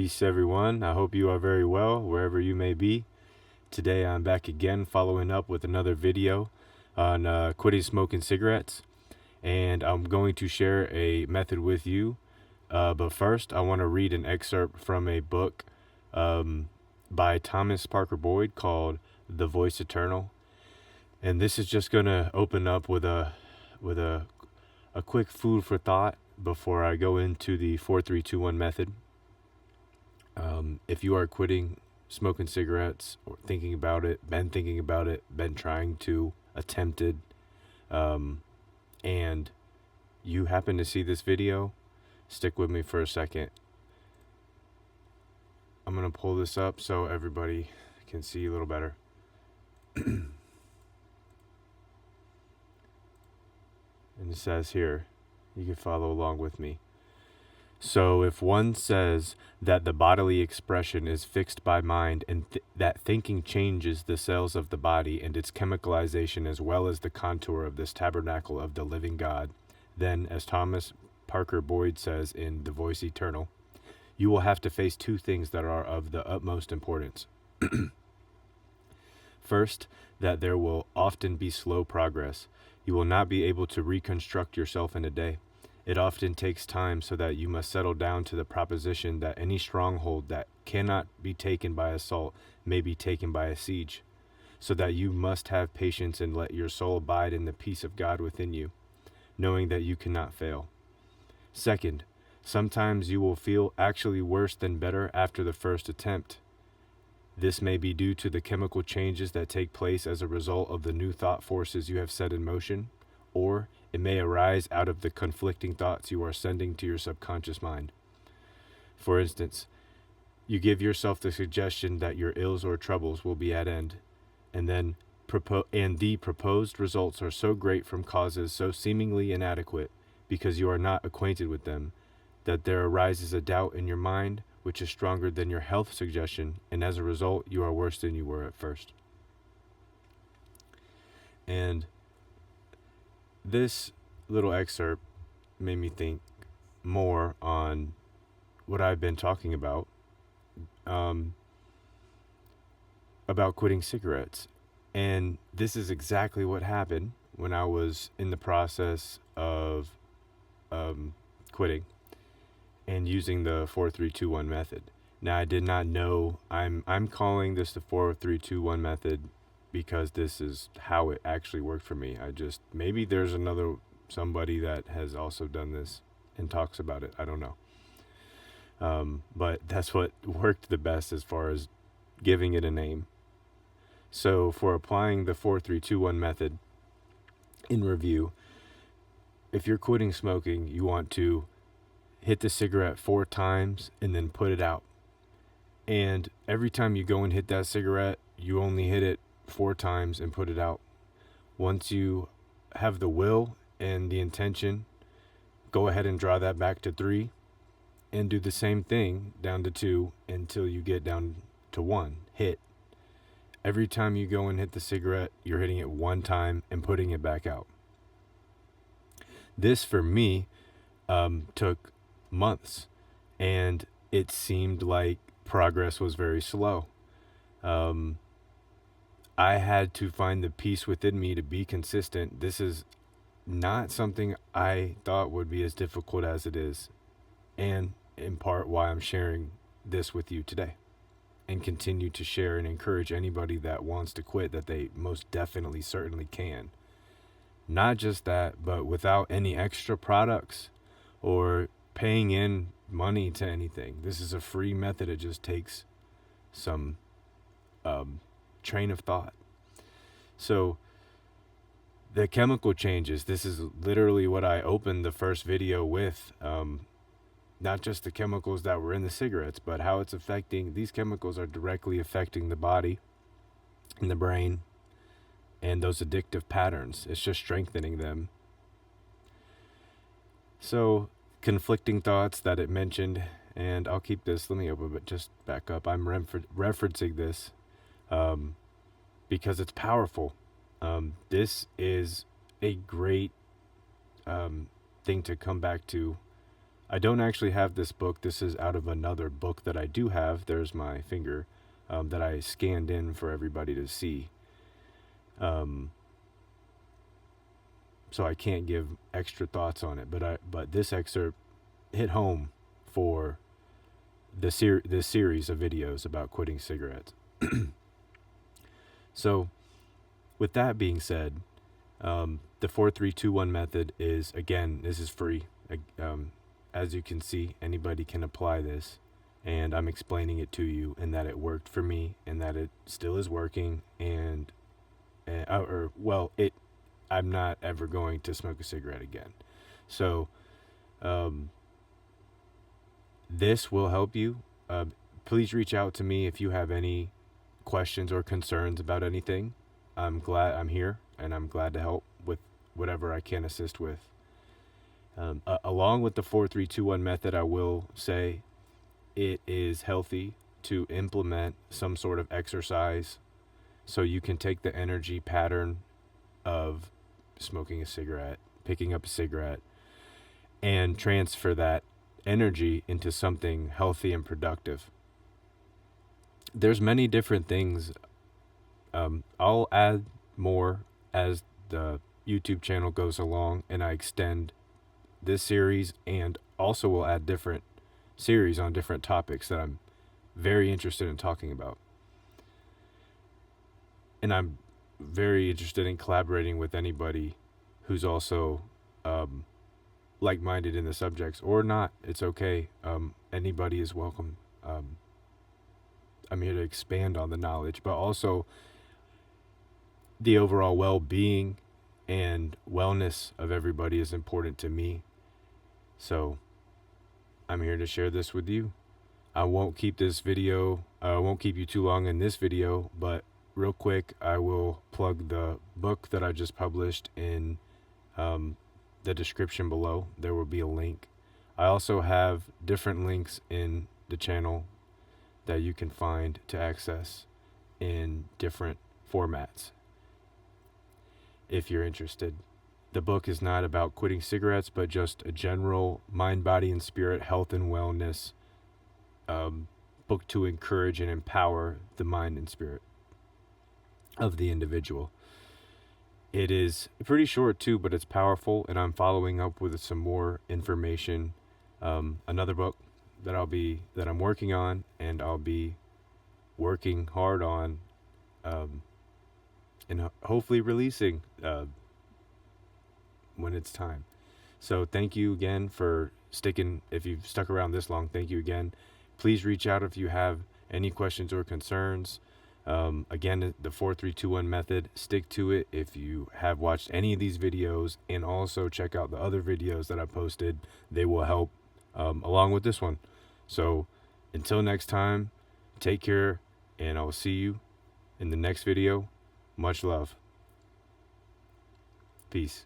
Peace, everyone. I hope you are very well wherever you may be. Today I'm back again following up with another video on quitting smoking cigarettes, and I'm going to share a method with you. But first, I want to read an excerpt from a book by Thomas Parker Boyd called The Voice Eternal. And this is just going to open up with a quick food for thought before I go into the 4-3-2-1 method. If you are quitting smoking cigarettes or thinking about it, been trying to, attempted, and you happen to see this video, stick with me for a second. I'm going to pull this up so everybody can see a little better. And it says here, you can follow along with me. So if one says that the bodily expression is fixed by mind and that thinking changes the cells of the body and its chemicalization as well as the contour of this tabernacle of the living God, then, as Thomas Parker Boyd says in The Voice Eternal, you will have to face two things that are of the utmost importance. First, that there will often be slow progress. You will not be able to reconstruct yourself in a day. It often takes time, so that you must settle down to the proposition that any stronghold that cannot be taken by assault may be taken by a siege, so that you must have patience and let your soul abide in the peace of God within you, knowing that you cannot fail. Second, sometimes you will feel actually worse than better after the first attempt. This may be due to the chemical changes that take place as a result of the new thought forces you have set in motion, or it may arise out of the conflicting thoughts you are sending to your subconscious mind. For instance, you give yourself the suggestion that your ills or troubles will be at end, and then the proposed results are so great from causes so seemingly inadequate, because you are not acquainted with them, that there arises a doubt in your mind which is stronger than your health suggestion, and as a result, you are worse than you were at first. And this little excerpt made me think more on what I've been talking about quitting cigarettes. And this is exactly what happened when I was in the process of quitting and using the 4-3-2-1 method. Now, I did not know, I'm calling this the 4-3-2-1 method because this is how it actually worked for me. Maybe there's somebody that has also done this and talks about it. I don't know. But that's what worked the best as far as giving it a name. So for applying the 4-3-2-1 method in review, if you're quitting smoking, you want to hit the cigarette 4 times and then put it out. And every time you go and hit that cigarette, you only hit it 4 times and put it out. Once you have the will and the intention, go ahead and draw that back to 3 and do the same thing down to 2 until you get down to 1 hit. Every time you go and hit the cigarette, you're hitting it 1 time and putting it back out. This for me took months, and it seemed like progress was very slow. I had to find the peace within me to be consistent. This is not something I thought would be as difficult as it is, and in part why I'm sharing this with you today, and continue to share and encourage anybody that wants to quit that they most definitely certainly can. Not just that, but without any extra products or paying in money to anything. This is a free method. It just takes some train of thought. So the chemical changes, this is literally what I opened the first video with. Not just the chemicals that were in the cigarettes, but how it's affecting, these chemicals are directly affecting the body and the brain and those addictive patterns. It's just strengthening them. So conflicting thoughts that it mentioned, and I'll keep this, let me open, but just back up. I'm referencing this because it's powerful. This is a great thing to come back to I don't actually have this book. This is out of another book that I do have. There's my finger, that I scanned in for everybody to see. So I can't give extra thoughts on it, but this excerpt hit home for this series of videos about quitting cigarettes. So, with that being said, the 4-3-2-1 method is, again, this is free. As you can see, anybody can apply this, and I'm explaining it to you, and that it worked for me, and that it still is working, I'm not ever going to smoke a cigarette again. So, this will help you. Please reach out to me if you have any questions or concerns about anything. I'm glad I'm here, and I'm glad to help with whatever I can assist with. Along with the 4-3-2-1 method, I will say it is healthy to implement some sort of exercise so you can take the energy pattern of smoking a cigarette, picking up a cigarette, and transfer that energy into something healthy and productive. There's many different things. I'll add more as the YouTube channel goes along and I extend this series, and also will add different series on different topics that I'm very interested in talking about. And I'm very interested in collaborating with anybody who's also like-minded in the subjects, or not. It's okay. Anybody is welcome. I'm here to expand on the knowledge, but also the overall well-being and wellness of everybody is important to me. So I'm here to share this with you. I won't keep you too long in this video, but real quick, I will plug the book that I just published in the description below. There will be a link. I also have different links in the channel that you can find to access in different formats if you're interested. The book is not about quitting cigarettes, but just a general mind, body, and spirit health and wellness book to encourage and empower the mind and spirit of the individual. It is pretty short too, but it's powerful, and I'm following up with some more information. Another book that I'm working on, and I'll be working hard on, and hopefully releasing when it's time. So thank you again for sticking. If you've stuck around this long, thank you again. Please reach out if you have any questions or concerns. Again, the 4-3-2-1 method, stick to it if you have watched any of these videos, and also check out the other videos that I posted. They will help along with this one. So until next time, take care, and I'll see you in the next video. Much love. Peace.